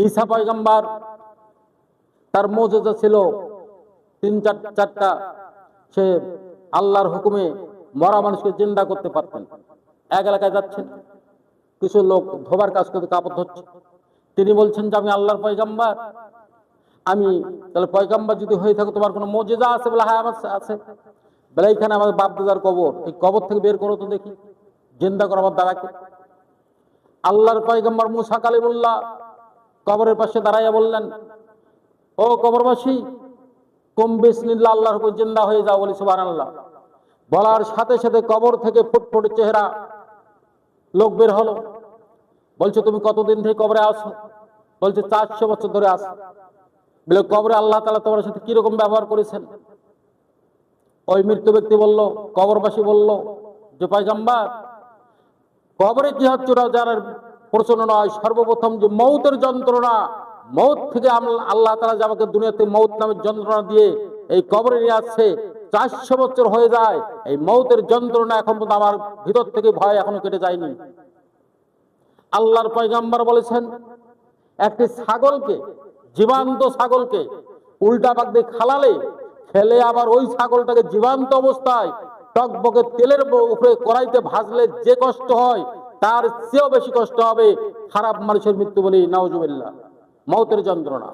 ঈসা পয়গম্বর তার মুজিজা ছিল চারটা। সে আল্লাহর হুকুমে মরা মানুষকে জিন্দা করতে পারতেন। এক এলাকায় যাচ্ছেন, কিছু লোক ধোবার কাজ করতে কাপড় ধরছে। তিনি বলছেন যে আমি আল্লাহর পয়গম্বর, আমি তাহলে পয়গম্বর যদি হয়ে থাকো তোমার কোনো মুজিজা আছে? বলে হ্যাঁ আমার আছে। বলে এইখানে আমাদের বাপ দাদার কবর, এই কবর থেকে বের করো তো দেখি, জিন্দা করো আমার দাদাকে। আল্লাহর পয়গম্বর মুসা কালিমুল্লাহ কবরের পাশে দাঁড়াইয়া বললেন, ও কবরবাসী, কুম বিসমিল্লাহ, আল্লাহর হুকুমে জিন্দা হয়ে যাও। বলি সুবহানাল্লাহ। বলার সাথে সাথে কবর থেকে ফুটফুটে চেহারা লোক বের হলো। বলছে তুমি কতদিন থেকে কবরে আসো? বলছে 400 বছর ধরে আসো। বলে কবরে আল্লাহ তাআলা তোমার সাথে কিরকম ব্যবহার করেছেন? ওই মৃত্যু ব্যক্তি বলল, কবরবাসী বলল যে পয়গম্বর, কবরে কি হচ্ছে ওটা জানার প্রশ্ন নয়, সর্বপ্রথম যে মৌতের যন্ত্রণা, মৌত থেকে আল্লাহ তাআলা যে আমাকে দুনিয়াতে মৌত নামের যন্ত্রণা দিয়ে এই কবরে নিয়ে আসছে, 400 বছর হয়ে যায়, এই মৌতের যন্ত্রণা এখন পর্যন্ত আমার ভিতর থেকে ভয় এখনো কেটে যায়নি। আল্লাহর পয়গম্বর বলেছেন, একটি ছাগলকে, জীবন্ত ছাগলকে উল্টা পাক দিয়ে খালালে, খেলে আবার ওই ছাগলটাকে জীবন্ত অবস্থায় টকবকে তেলের উপরে কড়াইতে ভাজলে যে কষ্ট হয়, তার চেয়েও বেশি কষ্ট হবে খারাপ মানুষের মৃত্যু। বলি নাউজুবিল্লাহ, মৌতের যন্ত্রণা।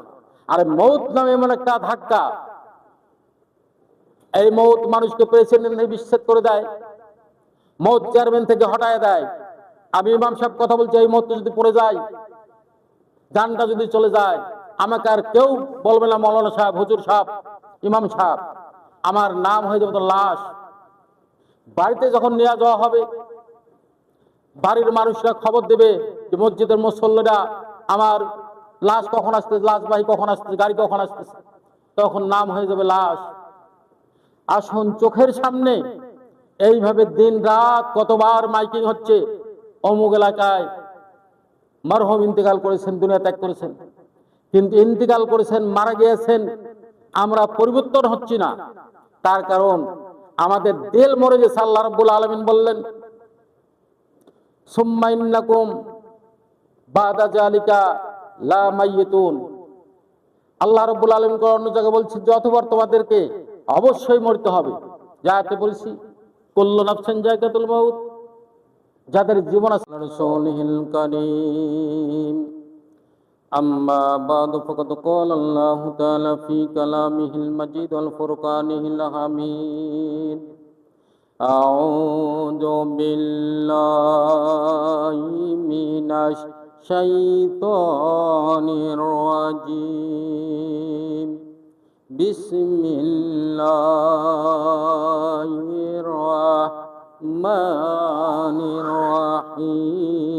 আর মৌত নামে এমন একটা ধাক্কা, এই মৌত মানুষকে প্রেসিডেন্ট বিচ্ছেদ করে দেয়, মৌত চেয়ারম্যান থেকে হটায় দেয়। আমি ইমাম সাহেব কথা বলছি, এই মৌত যদি পড়ে যায়, জানটা যদি চলে যায়, আমাকে আর কেউ বলবে না মৌলানা সাহেব, হুজুর সাহেব, ইমাম সাহেব, আমার নাম হয়ে যাবে তো লাশ। বাড়িতে যখন নিয়ে যাওয়া হবে, বাড়ির মানুষরা খবর দেবে যে মসজিদের মুসল্লিরা আমার লাশ কখন আসতেছে, লাশবাহী কখন আসতেছে, গাড়ি কখন আসতেছে, তখন নাম হয়ে যাবে লাশ। আসুন, চোখের সামনে এইভাবে দিন রাত কতবার মাইকিং হচ্ছে, অমুক এলাকায় মরহুম ইন্তেকাল করেছেন, দুনিয়া ত্যাগ করেছেন। কিন্তু ইন্তেকাল করেছেন, মারা গিয়েছেন, আমরা পরিবর্তন হচ্ছি না। তার কারণ আমাদের দিল মরে গেছে। আল্লাহ রাব্বুল আলামিন বললেন, সুম্মা ইন্নাকুম বাদা যালিকা লা মাইয়িতুন। আল্লাহ রাব্বুল আলামিন অন্য জায়গায় বলছেন যে অতঃপর তোমাদেরকে অবশ্যই মরতে হবে। যাতে বলছি কুল্লু নাফসিন যায়কাতুল মাউত, যাদের জীবন আছে। রাসূলিল কারীম, আম্মা বাদু ফাকাদ ক্বালা আল্লাহু তাআলা ফি কালামিহিল মাজিদ ওয়াল ফুরকানিহিল হামিদ। আউযু বিল্লাহি মিনাশ শাইতানির রাজীম। বিসমিল্লাহির রাহমানির রাহিম।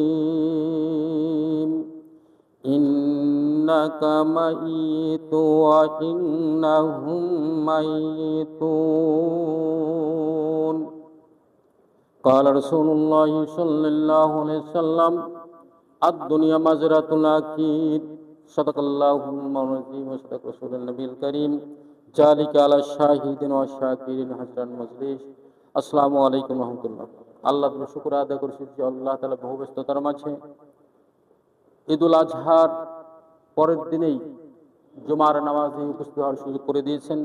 ইন্নাকা মাইয়িতু ওয়া ইন্নাহুম মাইয়িতুন। قال رسول الله صلى الله عليه وسلم الدنيا مزرعة الأكيد صدق الله العظيم وصدق رسول النبي الكريم ذلك على الشاهدين والشاكرين حسن المجلس। আসসালামু আলাইকুম রহমতুল্লাহ। আল্লাহ তাআলার শুকর আদায় করছি যে আল্লাহ তাআলা বহু ব্যস্ততার মাঝে ঈদুল আজহার পরের দিনেই জুমার নামাজে উপস্থিত হওয়ার সুযোগ করে দিয়েছেন।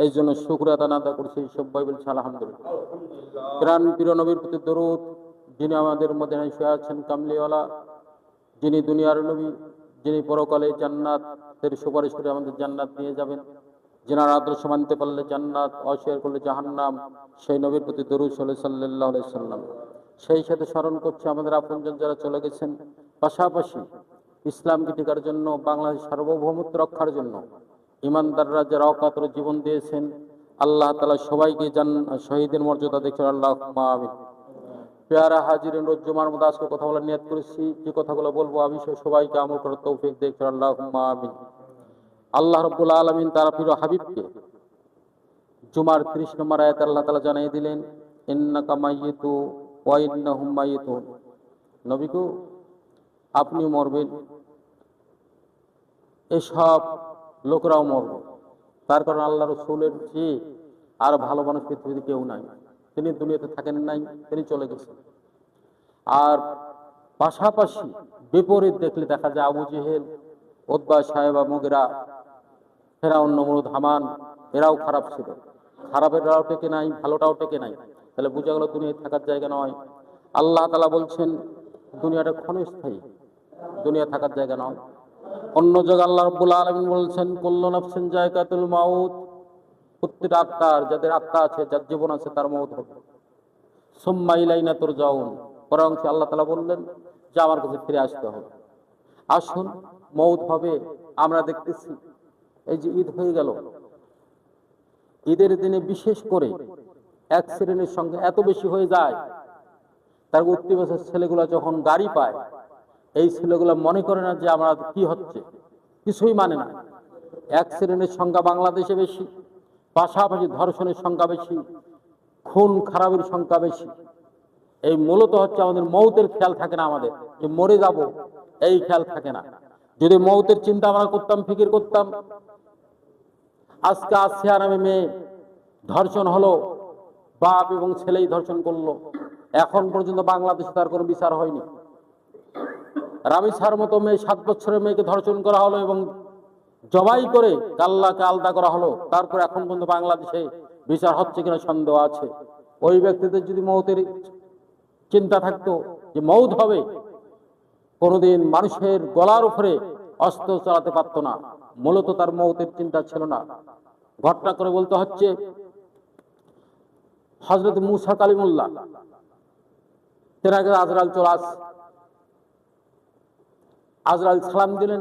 এই জন্য শুকর আদায় করছি। সবাই বলছে আলহামদুলিল্লাহ। প্রাণ প্রিয় নবীর প্রতি দরুদ, যিনি আমাদের মধ্যে শুয়ে আছেন কামলিওয়ালা, যিনি দুনিয়ার নবী, যিনি পরকালে জান্নাতের সুপারিশ করে আমাদের জান্নাত নিয়ে যাবেন, যিনার আদর্শ মানতে পারলে জান্নাত, অস্বীকার করলে জাহান্নাম, সেই নবীর প্রতি দরুদ সাল্লাল্লাহু আলাইহি সাল্লাম। সেই সাথে স্মরণ করছে আমাদের আপনজন যারা চলে গেছেন, পাশাপাশি ইসলামকে টিকার জন্য, বাংলাদেশ সার্বভৌমত্ব রক্ষার জন্য ইমানদাররা যারা অকাতরে জীবন দিয়েছেন, আল্লাহ তাআলা সবাইকে শহীদের মর্যাদা দেখেন। আল্লাহুম্মা আমিন। পেয়ারা হাজিরিন, রোজ জুমার মধ্যে আজকে কথা বলার নিয়ত করেছি। যে কথাগুলো বলবো আমি সবাইকে আমল করার তৌফিক দেখেন। আল্লাহুম্মা আমিন। আল্লাহ রাব্বুল আলামিন তার প্রিয় হাবিবকে জুমার 30 নম্বর আয়াতে আল্লাহ তাআলা জানিয়ে দিলেন, ইন্নাকা মাইয়িতু ওয়া ইন্নাহুম মাইয়িতুন। নবী গো, আপনি মরবেন, এসব লোকরাও মরবে। তার কারণ আল্লাহ রাসূলের চেয়ে আর ভালো মানুষ পৃথিবীতে কেউ নাই। তিনি দুনিয়াতে থাকেন নাই, তিনি চলে গেছেন। আর পাশাপাশি বিপরীত দেখলে দেখা যায় আবু জেহেল, উতবা, সাহেবা, মুগিরা, ফেরাউন, নমরুদ, হামান, এরাও খারাপ ছিল। খারাপেরটাও টেকে নাই, ভালোটাও টেকে নাই। তাহলে বোঝা গেল দুনিয়ায় থাকার জায়গা নয়। আল্লাহ তাআলা বলছেন দুনিয়াটা ক্ষণস্থায়ী, দুনিয়া থাকার জায়গা নয়। অন্য জায়গায় আল্লাহ রাব্বুল আলামিন বলছেন কুল্লু নাফসিন যায়কাতুল মাউত, প্রত্যেকটা আত্মার, যাদের আত্মা আছে, যার জীবন আছে, তার মওত হবে। সুম্মা ইলাইনা তুরজাউন, পরে অংশে আল্লাহ তাআলা বললেন যে আমার কাছে ফিরে আসতে হবে। আসুন, মওত হবে। আমরা দেখতেছি এই যে ঈদ হয়ে গেল, ঈদের দিনে বিশেষ করে অ্যাক্সিডেন্টের সঙ্গে এত বেশি হয়ে যায়, তার উঠতি বছর ছেলেগুলা যখন গাড়ি পায়, এই ছেলেগুলা মনে করে না যে আমরা কি হচ্ছে, কিছুই মানে না। অ্যাক্সিডেন্টের সংখ্যা বাংলাদেশে বেশি, পাশাপাশি ধর্ষণের সংখ্যা বেশি, খুন খারাপের সংখ্যা বেশি। এই মূলত হচ্ছে আমাদের মৌতের খেয়াল থাকে না, আমাদের যে মরে যাব এই খেয়াল থাকে না। যদি মৌতের চিন্তা আমরা করতাম, ফিকির করতাম, আজকে আসিয়া নামে মেয়ে ধর্ষণ হলো, বাপ এবং ছেলেই ধর্ষণ করলো, এখন পর্যন্ত বাংলাদেশে তার কোনো বিচার হয়নি। রামিসার মতো মেয়ে, 7 বছরের মেয়েকে ধর্ষণ করা হলো এবং জবাই করে কাল্লাকে আলদা করা হলো, তারপর এখন পর্যন্ত বাংলাদেশে বিচার হচ্ছে কিনা সন্দেহ আছে। ওই ব্যক্তিদের যদি মৌতের চিন্তা থাকতো যে মৌত হবে, কোনোদিন মানুষের গলার উপরে অস্ত্র চালাতে পারতো না। মূলত তার মৌতের চিন্তা ছিল না। ঘটনা করে বলতে হচ্ছে, হযরত মুসা কালিমুল্লাহ, তেনার কাছে আজরাইল চলে আসে। আজরাইল সালাম দিলেন,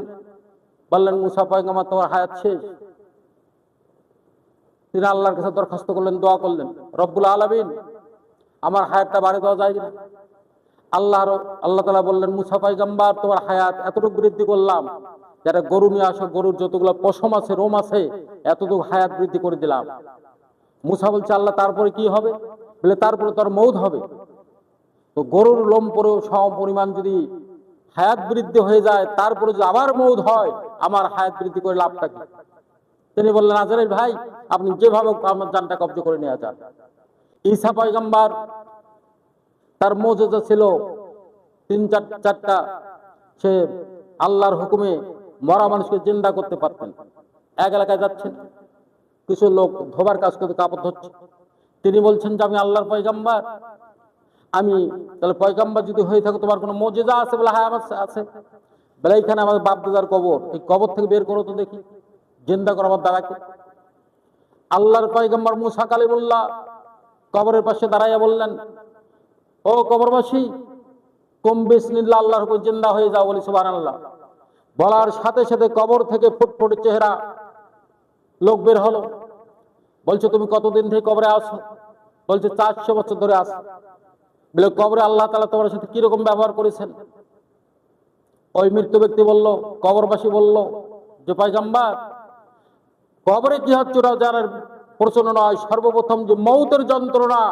বললেন মুসা পয়গম্বর তোমার হায়াত শেষ। তিনি আল্লাহর কাছে দরখাস্ত করলেন, দোয়া করলেন, রব্বুল আলামিন আমার হায়াতটা বাড়িয়ে দেওয়া যায় কিনা। আল্লাহ তাআলা বললেন, মুসা পয়গম্বর তোমার হায়াত এতটুকু বৃদ্ধি করলাম, যারা গরু নিয়ে আসো, গরুর যতগুলো পশম আছে, রোম আছে, এতটুকু হায়াত বৃদ্ধি করে দিলাম। মুসা বলছে, আল্লাহ তারপরে কি হবে? বলে তারপরে তার মৌত হবে। তো গরুর লোম পরেও সম পরিমাণ যদি হায়াত বৃদ্ধি হয়ে যায়, তারপরে যদি আবার মৌত হয়, আমার হায়াত বৃদ্ধি করে লাভটা কি? তিনি বললেন, আজরাইল ভাই, আপনি যেভাবে আমার জানটা কব্জ করে নিয়ে যান। ঈসা পয়গম্বর, তার মুজিজা ছিল 3-4টা। সে আল্লাহর হুকুমে মরা মানুষকে জিন্দা করতে পারতেন। এক এলাকায় যাচ্ছেন, কিছু লোক ধোবার কাজ করতে কাপড় ধরছে। তিনি বলছেন যে আমি আল্লাহর পয়গম্বর, আমি তাহলে পয়গম্বর যদি হয়ে থাকে তোমার কোনো মুজিজা আছে? বলে হ্যাঁ আমার আছে। বলে এইখানে আমাদের বাপ দাদার কবর, এই কবর থেকে বের করো তো দেখি, জিন্দা করো আমার দাদাকে। আল্লাহর পয়গম্বর মুসা কালিমুল্লাহ কবরের পাশে দাঁড়াইয়া বললেন, ও কবরবাসী, কুম বিসমিল্লাহ, আল্লাহর হুকুমে জিন্দা হয়ে যাও, বলি সুবহানাল্লাহ। বলার সাথে সাথে কবর থেকে ফুটফুটে চেহারা লোক বের হলো। বলছে, তুমি কতদিন থেকে কবরে আছো? বলছে 400 বছর ধরে আছো। বলে কবরে আল্লাহ তাআলা তোমার সাথে কিরকম ব্যবহার করেছেন? ওই মৃত্যু ব্যক্তি বলল, কবরবাসী বলল যে পয়গম্বর, কবরে কি হচ্ছে ওটা জানার প্রশ্ন নয়, সর্বপ্রথম যে মৌতের যন্ত্রণা,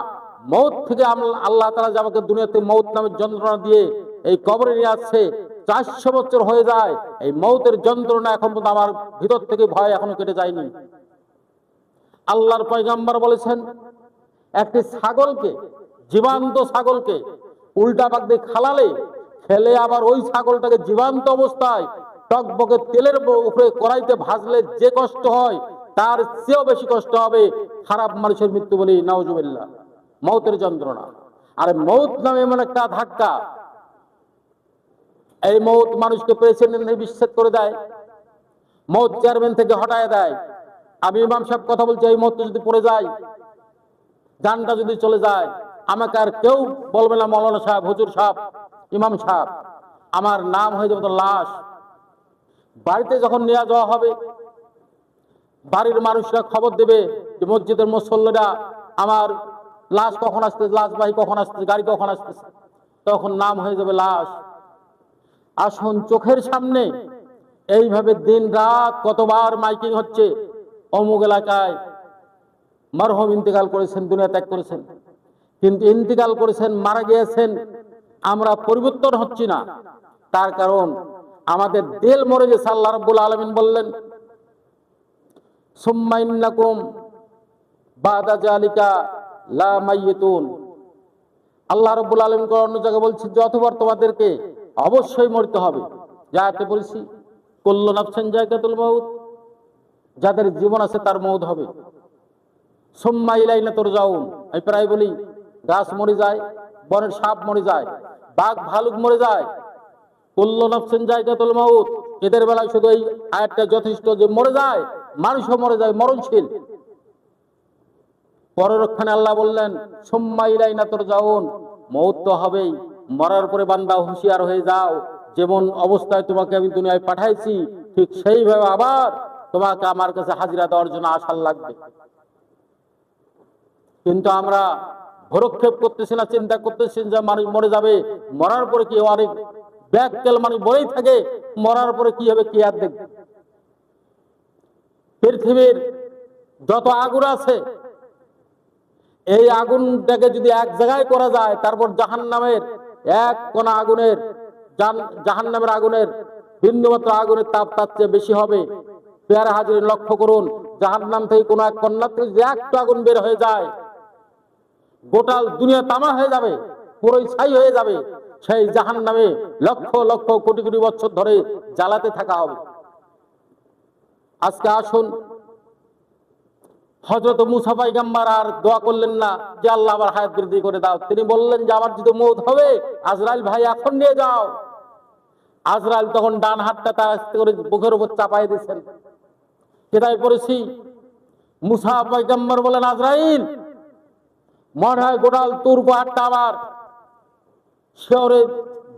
মৌত থেকে আল্লাহ তাআলা যে আমাকে দুনিয়াতে মৌত নামের যন্ত্রণা দিয়ে এই কবরে নিয়ে আসছে, 400 বছর হয়ে যায়, এই মৌতের যন্ত্রণা এখন পর্যন্ত আমার ভিতর থেকে ভয় এখনো কেটে যায়নি। আল্লাহর পয়গম্বর বলেছেন, একটি ছাগলকে, জীবন্ত ছাগলকে উল্টা পাক দিয়ে খালালে, খেলে আবার ওই ছাগলটাকে জীবন্ত অবস্থায় টকবকে তেলের উপরে কড়াইতে ভাজলে যে কষ্ট হয়, তার চেয়েও বেশি কষ্ট হবে খারাপ মানুষের মৃত্যু। বলি নাউজুবিল্লাহ, মৌতের যন্ত্রণা। আর মৌত নামে এমন একটা ধাক্কা, এই মৌত মানুষকে প্রেসিডেন্ট থেকে বিচ্ছেদ করে দেয়, মৌত চেয়ারম্যান থেকে হটায় দেয়। আমি ইমাম সাহেব কথা বলছি, এই মৌত যদি পড়ে যায়, জানটা যদি চলে যায়, আমাকে আর কেউ বলবে না মৌলানা সাহেব, হুজুর সাহেব, ইমাম সাহেব, আমার নাম হয়ে যাবে তো লাশ। বাড়িতে যখন নিয়ে যাওয়া হবে, বাড়ির মানুষরা খবর দেবে যে মসজিদের মুসল্লিরা আমার লাশ কখন আসতেছে, লাশবাহী কখন আসতেছে, গাড়ি কখন আসতেছে, তখন নাম হয়ে যাবে লাশ। আসুন, চোখের সামনে এইভাবে দিন রাত কতবার মাইকিং হচ্ছে, অমুক এলাকায় মরহুম ইন্তেকাল করেছেন, দুনিয়া ত্যাগ করেছেন। কিন্তু ইন্তেকাল করেছেন, মারা গিয়েছেন, আমরা পরিবর্তন হচ্ছি না। তার কারণ আমাদের দিল মরে গেছে। আল্লাহ রাব্বুল আলামিন বললেন, সুম্মা ইন্নাকুম বাদা যালিকা লা মাইয়িতুন। আল্লাহ রাব্বুল আলামিন অন্য জায়গায় বলছেন যে অতঃপর তোমাদেরকে অবশ্যই মরতে হবে। যা আয়াতে বলছি, কুল্লু নাফসিন যায়কাতুল মাউত, যাদের জীবন আছে তার মউত হবে। সুম্মা ইলাইনা তুরজাউন, আমি প্রায় বলি গাছ মরে যায়, বনের সাপ মরে যায়, বাঘ ভালুক মরে যায়, কুল্লু নাফসিন যায়কাতুল মাউত, এদের বেলায় শুধু এই আয়াতটা যথেষ্ট যে মরে যায়, মানুষও মরে যায়, মরণশীল। পরক্ষণে আল্লাহ বললেন সুম্মা ইলাইনা তুরজাউন, মউত তো হবেই, মরার পরে বান্দা হুঁশিয়ার হয়ে যাও, যেমন অবস্থায় তোমাকে আমি দুনিয়ায় পাঠাইছি ঠিক সেইভাবে আবার তোমাকে আমার কাছে হাজিরা দেওয়ার জন্য আসার লাগবে। কিন্তু আমরা ভরক্ষেপ করতেছি না, চিন্তা করতেছি যে মানুষ মরে যাবে, মরার পরে কি অনেক ব্যাককেল মানুষ বলেই থাকে মরার পরে কি হবে, কি আর দেখবে। পৃথিবীর যত আগুন আছে এই আগুনটাকে যদি এক জায়গায় করা যায়, তারপর জাহান্নামের এক কোনা আগুনের জাহান্নামের আগুনের বিন্দুমাত্র আগুনের তাপ তার চেয়ে বেশি হবে। পেয়ারা হাজির লক্ষ্য করুন, জাহান্নাম থেকে কোন এক কন্যা থেকে যে একটু আগুন বের হয়ে যায়, গোটা দুনিয়া তামা হয়ে যাবে, পুরোই ছাই হয়ে যাবে। সেই জাহান্নামে লক্ষ লক্ষ কোটি কোটি বছর ধরে জ্বালাতে থাকা হবে। আজকে আসুন, হযরত মুসা পয়গম্বর আর দোয়া করলেন না যে আল্লাহ আমার হায়াত বৃদ্ধি করে দাও, তিনি বললেন যে আমার যদি মওত হবে, আজরাইল ভাই এখন নিয়ে যাও। আজরাইল তখন ডান হাতটা তার আস্তে করে বুকের উপর চাপাই দিয়েছেন। কেদায় পড়েছি, মুসা পয়গম্বর বলেন আজরাইল, মনে হয় গোটাল তোর হাতটা আবার শিওরে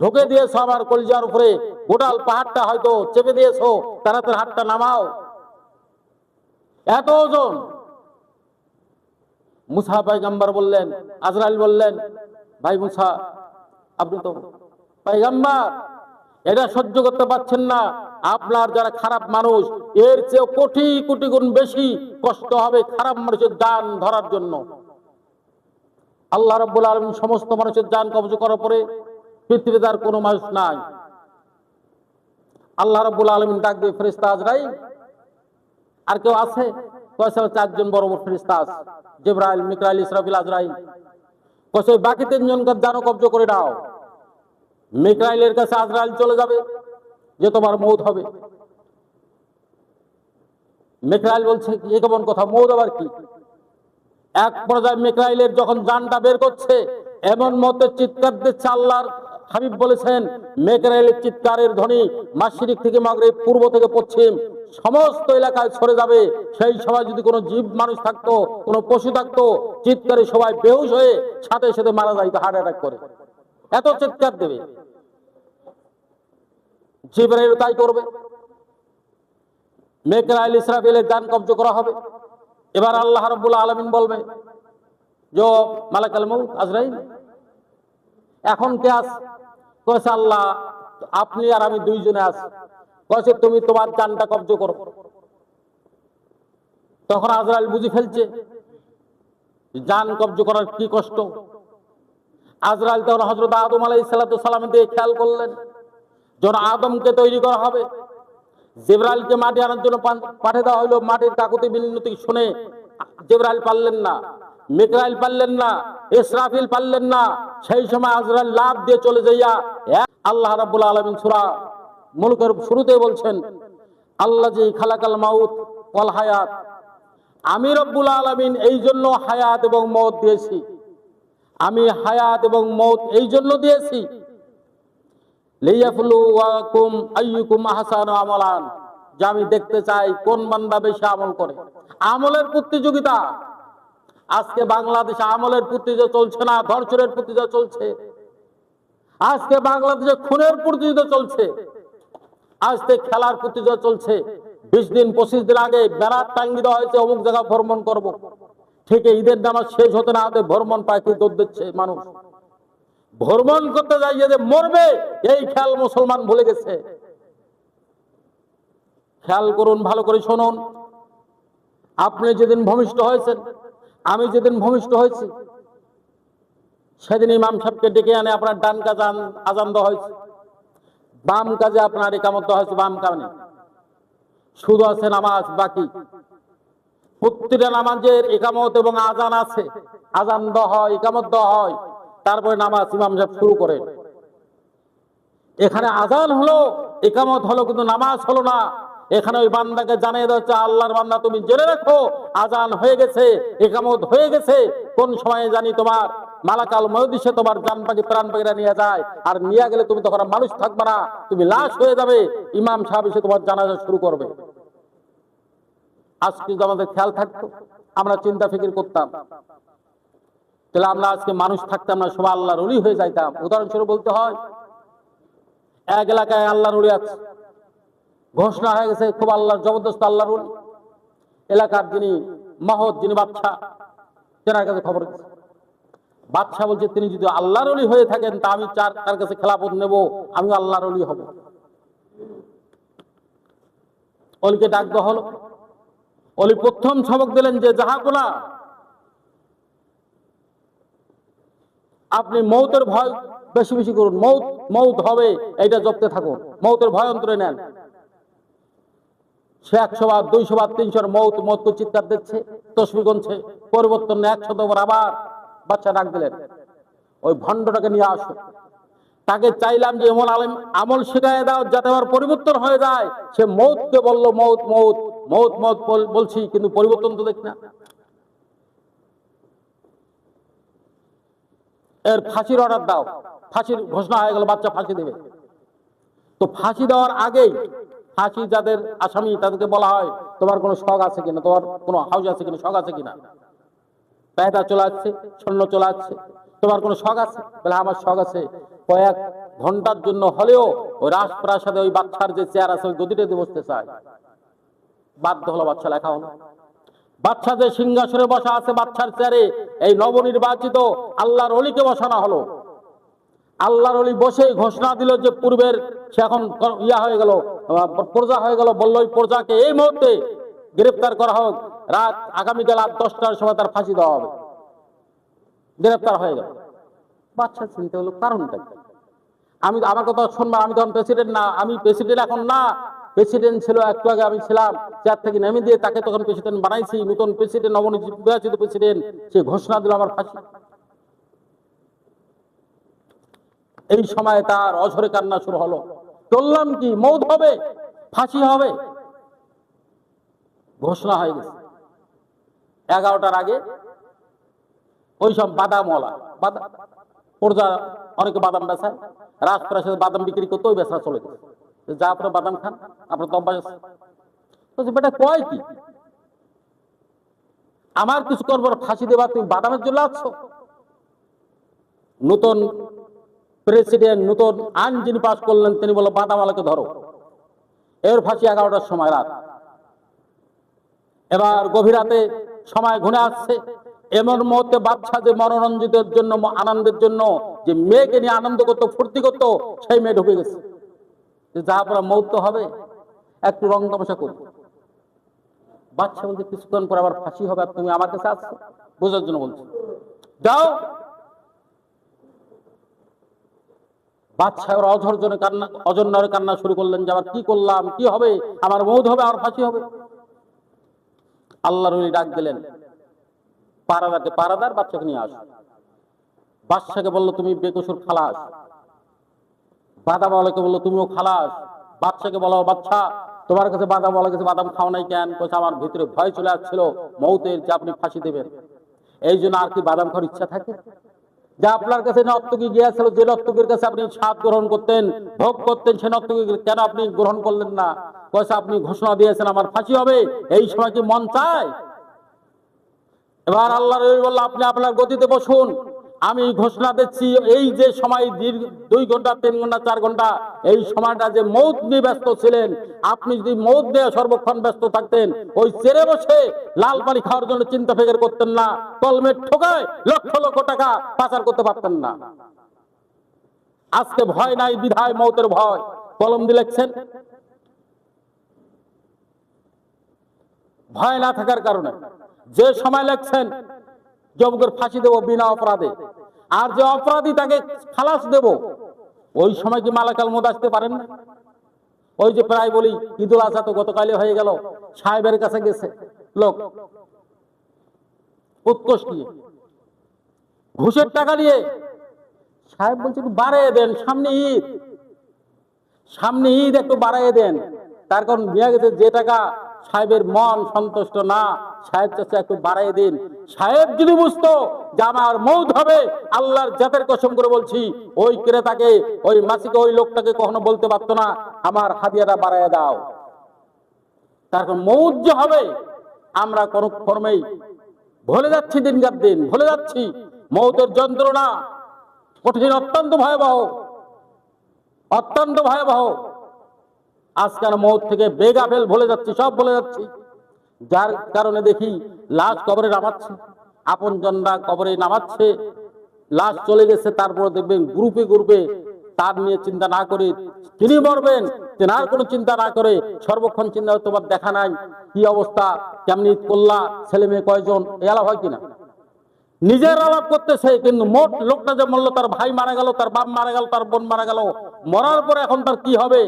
ঢুকে দিয়েছো, আবার কলিজার উপরে গোটাল পাহাড়টা হয়তো চেপে দিয়েছো, তাড়াতাড়ি হাতটা নামাও, এত ওজন। মুসা পয়গম্বর বললেন, আজরাইল বললেন, ভাই মুসা, আপনি তো পয়গম্বর, এটা সহ্য করতে পারছেন না, আপনার যারা খারাপ মানুষ এর চেয়ে কোটি কোটি গুণ বেশি কষ্ট হবে খারাপ মানুষের জান ধরার জন্য। আল্লাহ রাব্বুল আলামিন সমস্ত মানুষের জান কবজ করার পরে পৃথিবীতে আর কোনো মানুষ নাই। আল্লাহ রাব্বুল আলামিন ডাক দিয়ে, ফেরেশতা আজরাইল, আর কেউ আছে? কয়েছে চারজন বড় বড় ফেরেশতা আছে, জিবরাইল, মিকাইল, ইসরাফিল, আজরাইল। কয়েছে বাকি তিনজনকে জানো কবজ করে দাও। মিকাইলের কাছে আজরাইল চলে যাবে যে তোমার মওত হবে। মিকাইল বলছে এ কেমন কথা, মওত আবার কি? এক পর্যায়ে মিকাইলের যখন জানটা বের করছে, এমন মতে চিৎকার দিচ্ছে, আল্লাহর হাবিব বলেছেন মিকাইলের চিৎকারের ধ্বনি মাশরিক থেকে মাগরিব, পূর্ব থেকে পশ্চিম সমস্ত এলাকায় ছড়ে যাবে। সেই সময় যদি কোনো জীব মানুষ থাকতো, কোনো পশু থাকতো, চিৎকারে সবাই বেহুশ হয়ে সাথে সাথে মারা যাইতো, হার্ট অ্যাটাক করে, এত চিৎকার দেবে। জিবরাইল তাই করবে, মিকাইল, ইসরাফিলের জান কবজ করা হবে। এবার আল্লাহ রাব্বুল আলামিন বলবে যে মালাকুল মউত আজরাইল, এখন কে আছে? কয়েছে আল্লাহ, আপনি আর আমি দুইজনে আছি। কয়েছে তুমি তোমার জানটা কবজ করো। তখন আজরাইল বুঝে ফেলছে জান কবজ করার কি কষ্ট। আজরাইল তখন হযরত আদম আলাইহিস সালাতু সালামের দিকে খেয়াল করলেন। যখন আদমকে তৈরি করা হবে, জিবরাইলকে মাটি আনার জন্য পাঠিয়ে দেওয়া হলো, মাটির কাকুতি মিনতি শুনে জিবরাইল পারলেন না, মিকাইল পারলেন না, ইসরাফিল পারলেন না। সেই সময় আজরাইল লাফ দিয়ে চলে যাইয়া আল্লাহ রাব্বুল আলামিন সূরা মুলকের শুরুতে বলছেন, আল্লাযী খালাকাল মাউত ওয়াল হায়াত, আমি রব্বুল আলামিন এই জন্য হায়াত এবং মওত দিয়েছি, আমি হায়াত এবং মওত এই জন্য দিয়েছি লিয়াবলুয়াকুম আইয়ুকুম আহসানু আমালান, যে আমি দেখতে চাই কোন বান্দা বেশি আমল করে। আমলের প্রতিযোগিতা আজকে বাংলাদেশে, আমলের প্রতিযোগিতা চলছে না, ধর্ষণের প্রতিযোগিতা চলছে। আজকে বাংলাদেশে খুনের প্রতিযোগিতা চলছে, আজকে খেলার প্রতিযোগিতা চলছে। 20 দিন 25 দিন আগে ব্যানার টাঙ্গি দেওয়া হয়েছে অমুক জায়গা ভ্রমণ করব, ঠিক ঈদের নামাজ শেষ হতে না হতে ভ্রমণ পাখি দৌড় দিচ্ছে মানুষ। ভ্রমণ করতে যাই যে মরবে এই খেয়াল মুসলমান ভুলে গেছে। খেয়াল করুন, ভালো করে শুনুন। আপনি যেদিন ভূমিষ্ঠ হয়েছেন, আমি যেদিন ভূমিষ্ঠ হয়েছি, সেদিন ইমাম সাহেবকে ডেকে আনে আপনার ডান কাজে আজান দেওয়া হয়েছে, বাম কাজে আপনার ইকামত দেওয়া হয়েছে, বাম কানে শুধু আছে নামাজ বাকি। প্রতিটা নামাজের ইকামত এবং আজান আছে, আজান দেওয়া হয়, ইকামত দেওয়া হয়, তারপরে নামাজ ইমাম সাহেব শুরু করেন। এখানে আজান হলো ইকামত হলো কিন্তু নামাজ হলো না। এখানে ওই বান্দাকে জানিয়ে দেওয়া হচ্ছে, আল্লাহর বান্দা তুমি জেনে রাখো আজান হয়ে গেছে, ইকামত হয়ে গেছে। কোন সময়ে জানি তোমার মালাকাল মউত এসে তোমার জান পাখি প্রাণ পাখিরা নিয়ে যায়, আর নিয়ে গেলে তুমি তখন মানুষ থাকবে না, তুমি লাশ হয়ে যাবে। ইমাম সাহেব এসে তোমার জানাজা শুরু করবে। আজকে যদি আমাদের খেয়াল থাকতো, আমরা চিন্তা ফিকির করতাম, তাহলে আমরা আজকে মানুষ থাকতাম না, সবাই আল্লাহর ওলি হয়ে যাইতাম। উদাহরণস্বরূপ বলতে হয়, এক এলাকায় আল্লাহর ওলি আছে, ঘোষণা হয়ে গেছে খুব আল্লাহর জবরদস্ত আল্লাহর ওলি। এলাকার যিনি মহৎ, যিনি বাদশা, তেনার কাছে খবর গেছে। বাদশা বলছে তিনি যদি আল্লাহর ওলি হয়ে থাকেন তা আমি তার কাছে খেলাফত নেব, আমি আল্লাহর ওলি হব। অলিকে ডাক দেওয়া হলো। অলি প্রথম সবক দিলেন যে জাহাকুলা, আপনি মৌতের ভয় বেশি বেশি করুন, মৌত মৌত হবে এইটা জপতে থাকুন, মৌতের ভয় অন্তরে নেন। সে 100 বার 200 বার 300 মৌত মৌত করে চিৎকার দিচ্ছে, তসবিহ গুনছে, পরিবর্তন নেই। 100 বার আবার বাচ্চা ডাক দিলেন, ওই ভণ্ডটাকে নিয়ে আসো। তাকে চাইলাম যে এমন আমল শেখায় দাও যাতে আমার পরিবর্তন হয়ে যায়। সে মৌতকে বলল মৌত মৌত মৌত মৌত বলছি, কিন্তু পরিবর্তন তো দেখি না। এর ফাঁসির অর্ডার দাও। ফাঁসির ঘোষণা হয়ে গেল, বাচ্চা ফাঁসি দেবে। তো ফাঁসি দেওয়ার আগেই ফাঁসি যাদের আসামি তাদেরকে বলা হয়, তোমার কোনো শখ আছে কিনা, তোমার কোনো হাউস আছে কিনা, শখ আছে কিনা। পেয়দা চলে আসছে, স্বর্ণ চলে আসছে, তোমার কোনো শখ আছে? বলে আমার শখ আছে। কয়েক ঘন্টার জন্য হলেও ওই রাজপ্রাসাদে ওই বাচ্চার যে চেয়ার আছে ওই গদিটাতে বসতে চায়। বাধ্য হলো, বাচ্চা লেখা হলো। বাচ্চা যে সিংহাসনে বসা আছে বাচ্চার চেয়ারে, এই নবনির্বাচিত আল্লাহর ওলিকে বসানো হলো। আল্লাহর ওলি বসে ঘোষণা দিল যে পূর্বের সে এখন ইয়া হয়ে গেল, প্রজা হয়ে গেল। বলল ওই প্রজাকে এই মুহূর্তে গ্রেফতার করা হোক, রাত আগামীকাল রাত 10টার সময় তার ফাঁসি দেওয়া হবে। গ্রেফতার হয়ে গেল। বাচ্চা চিন্তা হলো কারণটা কি? আমি আমার কথা শুনবা, আমি তখন প্রেসিডেন্ট না, আমি প্রেসিডেন্ট এখন না। প্রেসিডেন্ট ছিল একটু আগে আমি ছিলাম, চেয়ার থেকে নেমে দিয়ে তাকে তখন প্রেসিডেন্ট বানাইছি। নতুন প্রেসিডেন্ট, নবনির্বাচিত প্রেসিডেন্ট, সে ঘোষণা দিল আমার ফাঁসি। এই সময় তার অঝরে কান্না শুরু হলো। বললাম কি, মৌত হবে, ফাঁসি হবে, ঘোষণা হয়ে গেছে। 11টার আগে ওই সব বাদামওয়ালা, প্রজা অনেকে বাদাম বেচায়, রাজপ্রাসাদে বাদাম বিক্রি করতে ওই বেচা চলে গেছে। যা আপনার বাদাম খান, আপনার তো অভ্যাস আছে। বেটা কয় কি, আমার কিছু করবো, ফাঁসি দেবা, তুমি বাদামের জন্য আসছো? নতুন প্রেসিডেন্ট, নতুন আইন যিনি পাস করলেন তিনি বলল বাদামওয়ালাকে ধরো। এর ফাঁসি 11টার সময় রাত। এবার গভীর রাতে সময় ঘুরে আসছে। এমন মুহূর্তে বাচ্চা যে মনোরঞ্জিতের জন্য, আনন্দের জন্য যে মেয়েকে নিয়ে আনন্দ করতো, ফুর্তি করতো, সেই মেয়ে ঢুকে গেছে। যা পরে মৌত তো হবে, একটু রং তামাশা করি। বাচ্চা বলছে কিছুক্ষণ পর আবার ফাঁসি হবে, তুমি আমার কাছে আসছো? বোঝার জন্য বলছো, যাও। বাদশা অঝরজনে কান্না, অজন্যরে কান্না শুরু করলেন যে আবার কি করলাম, কি হবে, আমার মৌত হবে, আর ফাঁসি হবে। আল্লাহর ওলি ডাক দিলেন পারাদারকে, পারাদার বাচ্চাকে নিয়ে আস। বাদশাকে বললো তুমি বেকসুর খালাস। বাদামওয়ালাকে বললো তুমিও খালাস। বাদশাকে বলো, বাদশা তোমার কাছে বাদামওয়ালা কাছে বাদাম খাও নাই কেন? কোথাও আমার ভিতরে ভয় চলে আসছিল মৌতের, যে আপনি ফাঁসি দেবেন, এই জন্য আর কি বাদাম খাওয়ার ইচ্ছা থাকে? যা আপনার কাছে নর্তকী গিয়েছিল, যে নর্তকীর কাছে আপনি স্বাদ গ্রহণ করতেন, ভোগ করতেন, সে নর্তকী কেন আপনি গ্রহণ করলেন না? পয়সা আপনি ঘোষণা দিয়েছেন আমার ফাঁসি হবে, এই সময় কি মন চায়? এবার আল্লাহ বলল আপনি আপনার গতিতে বসুন, আমি ঘোষণা দিচ্ছি এই যে সময় 2 ঘন্টা 3 ঘন্টা 4 ঘন্টা এই সময়টা যে মৌত নিয়ে ব্যস্ত ছিলেন, আপনি যদি মৌত নিয়ে সর্বক্ষণ ব্যস্ত থাকতেন, ওই চেরে বসে লাল পানি খাওয়ার জন্য চিন্তা ফিকির করতেন না, কলমে ঠোকায় লক্ষ লক্ষ টাকা পাচার করতে পারতেন না। আজকে ভয় নাই, বিধায় মৌতের ভয়। কলম দিয়ে লিখছেন, ভয় না থাকার কারণে। যে সময় লিখছেন জবকের ফাঁসি দেব বিনা অপরাধে, আর যে অপরাধী তাকে খালাস দেব, ওই সময় কি মালাকাল মউত আসতে পারেন না? ওই যে প্রায় বলি ঈদুল আজহা তো গতকালই হয়ে গেল, সাহেবের কাছে গেছে লোক উৎকোষ নিয়ে, ঘুষের টাকা নিয়ে। সাহেব বলছে একটু বাড়িয়ে দেন, সামনে ঈদ। সামনে ঈদ একটু বাড়াইয়ে দেন। তার কারণ নিয়ে গেছে যে টাকা সাহেবের মন সন্তুষ্ট না, সাহেব চাচ্ছে একটু বাড়াইয়ে দিন। সাহেব যদি বুঝতো যে আমার মৌত হবে, আল্লাহর জাতের কসম করে বলছি ওই ক্রেতাকে, ওই মাসিকে, ওই লোকটাকে কখনো বলতে পারতো না আমার হাদিয়াটা বাড়াইয়ে দাও। তার কারণ মৌত যে হবে আমরা কোন ফর্মেই ভুলে যাচ্ছি, দিনকার দিন ভুলে যাচ্ছি। মৌতের যন্ত্রণা কঠিন, অত্যন্ত ভয়াবহ, অত্যন্ত ভয়াবহ। আজকাল মৌত থেকে বেগাফেল ভুলে যাচ্ছি, সব ভুলে যাচ্ছি। যার কারণে দেখি লাশ কবরে নামাচ্ছে, আপনজনরা কবরে নামাচ্ছে, লাশ চলে গেছে, তারপর দেখবেন গ্রুপে গ্রুপে তার নিয়ে চিন্তা না করে, তিনি মরবেন তেনার কোনো চিন্তা না করে সর্বক্ষণ চিন্তা, তোমার দেখা নাই কি অবস্থা, কেমনি করলা, ছেলে মেয়ে কয়জন, এলা হয় কিনা নিজের আলাপ করতেছে। কিন্তু মোট লোকটা যে মরলো, তার ভাই মারা গেল, তার বাপ মারা গেল, তার বোন মারা গেল, মরার পরে এখন তার কি হবে?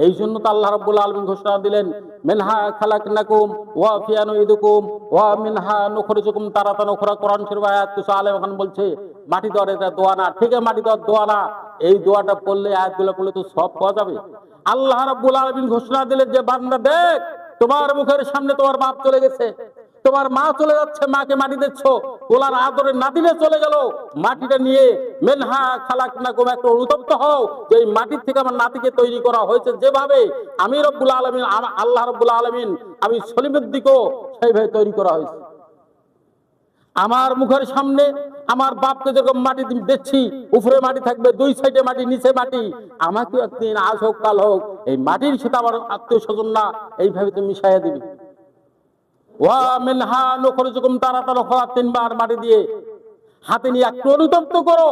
এই জন্য তো আল্লাহ রাব্বুল আলামিন ঘোষণা দিলেন, মিনহা খালাকনাকুম ওয়া ফিহা নুইদুকুম ওয়া মিনহা নুখরিজুকুম তারাতান উখরা। কোরআন শরীফ আয়াত 200 এখন বলছে মাটি দেওয়ার এটা দোয়া না, ঠিক আছে মাটি দেওয়ার দোয়া না, এই দোয়াটা পড়লে, আয়াতগুলো পড়লে তো সব পাওয়া যাবে। আল্লাহ রাব্বুল আলামিন ঘোষণা দিলেন যে বান্দা দেখ, তোমার মুখের সামনে তোমার বাপ চলে গেছে, তোমার মা চলে যাচ্ছে, মাকে মাটি দিচ্ছ, তোলার আদরে না দিলে চলে গেল, মাটিটা নিয়ে মেনহা খালাকনাকুম একটু অনুতপ্ত হও যে এই মাটির থেকে আমার নাতিকে তৈরি করা হয়েছে যেভাবে আমি রব্বুল আলামিন, আল্লাহ রব্বুল আলামিন, আমি সলিমুদ্দিনকেও সেইভাবে তৈরি করা হয়েছে। আমার মুখের সামনে আমার বাপকে যেরকম মাটি দিচ্ছি, উপরে মাটি থাকবে, দুই সাইডে মাটি, নিচে মাটি, আমাকে একদিন আজ হোক কাল হোক এই মাটির সাথে আমার আত্মীয় স্বজন না, এইভাবে তুমি মিশাইয়া দিবি। ওয়া মিনহা নুখরিজুকুম তারাতান উখরা, 3 বার মাটি দিয়ে হাতে নিয়ে একটু অনুতপ্ত করো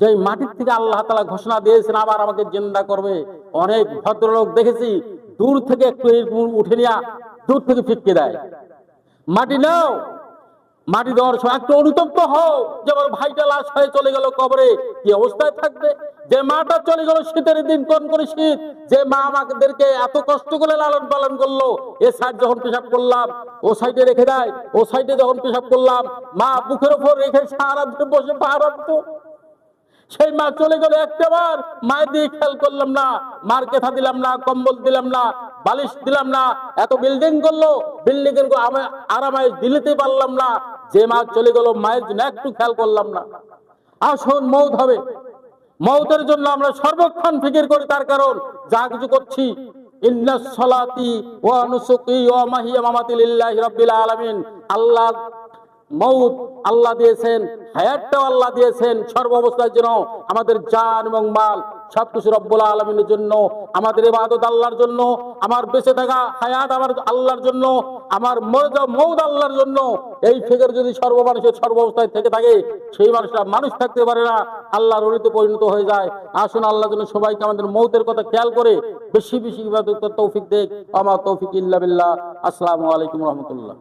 যে মাটির থেকে আল্লাহ তাআলা ঘোষণা দিয়েছেন আবার আমাকে জিন্দা করবে। অনেক ভদ্রলোক দেখেছি দূর থেকে একটু উঠে নিয়ে দূর থেকে ফিটকে দেয়। মাটি নাও, মাটি দেওয়ার সময় একটু অনুতপ্ত হও যে আমার ভাইটা লাশ হয়ে চলে গেল কবরে, কি অবস্থায় থাকবে? যে মাটা চলে গেল শীতের দিন, কোন করে শীত, যে মা আমাদেরকে এত কষ্ট করে লালন পালন করলো, এ সাইড যখন পেশাব করলাম ও সাইডে রেখে দেয়, ও সাইডে যখন পেশাব করলাম মা বুকের উপর রেখে সারা দিন বসে পাহারা দিত। সেই মা চলে গেল, একটাবার মায়ের দিয়ে খেয়াল করলাম না, মার কেথা দিলাম না, কম্বল দিলাম না, বালিশ দিলাম না, এত বিল্ডিং করলো, বিল্ডিং এর আরামায় দিলিতে পারলাম না। যে মা চলে গেল মায়ের জন্য একটু খেয়াল করলাম না। আসুন মৌত হবে, মৌতের জন্য আমরা সর্বক্ষণ ফিকির করি। তার কারণ যা কিছু করছি, ইন্নাস সালাতি ওয়া নুসুকি ওয়া মাহিয়া মামাতি লিল্লাহি রাব্বিল আলামিন, আল্লাহ মৌত আল্লাহ দিয়েছেন, হায়াতটাও আল্লাহ দিয়েছেন, সর্ব অবস্থার জন্য আমাদের জান এবং মাল সবকিছু রব্বুল আলামিনের জন্য, আমাদের ইবাদত আল্লাহর জন্য, আমার বেঁচে থাকা হায়াত আমার আল্লাহর জন্য, আমার মৌত আল্লাহর জন্য। এই ফিকির যদি সর্ব মানুষের সর্ব অবস্থায় থেকে থাকে, সেই মানুষটা মানুষ থাকতে পারে না, আল্লাহর অলিতে পরিণত হয়ে যায়। আসুন আল্লাহর জন্য সবাইকে আমাদের মৌতের কথা খেয়াল করে বেশি বেশি ইবাদত করতে তৌফিক দেখ। আমা তৌফিক ইল্লা বিল্লাহ। আসসালামু আলাইকুম ওয়া রাহমাতুল্লাহ।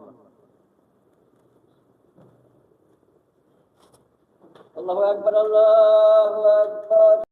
আল্লাহু আকবার, আল্লাহু আকবার।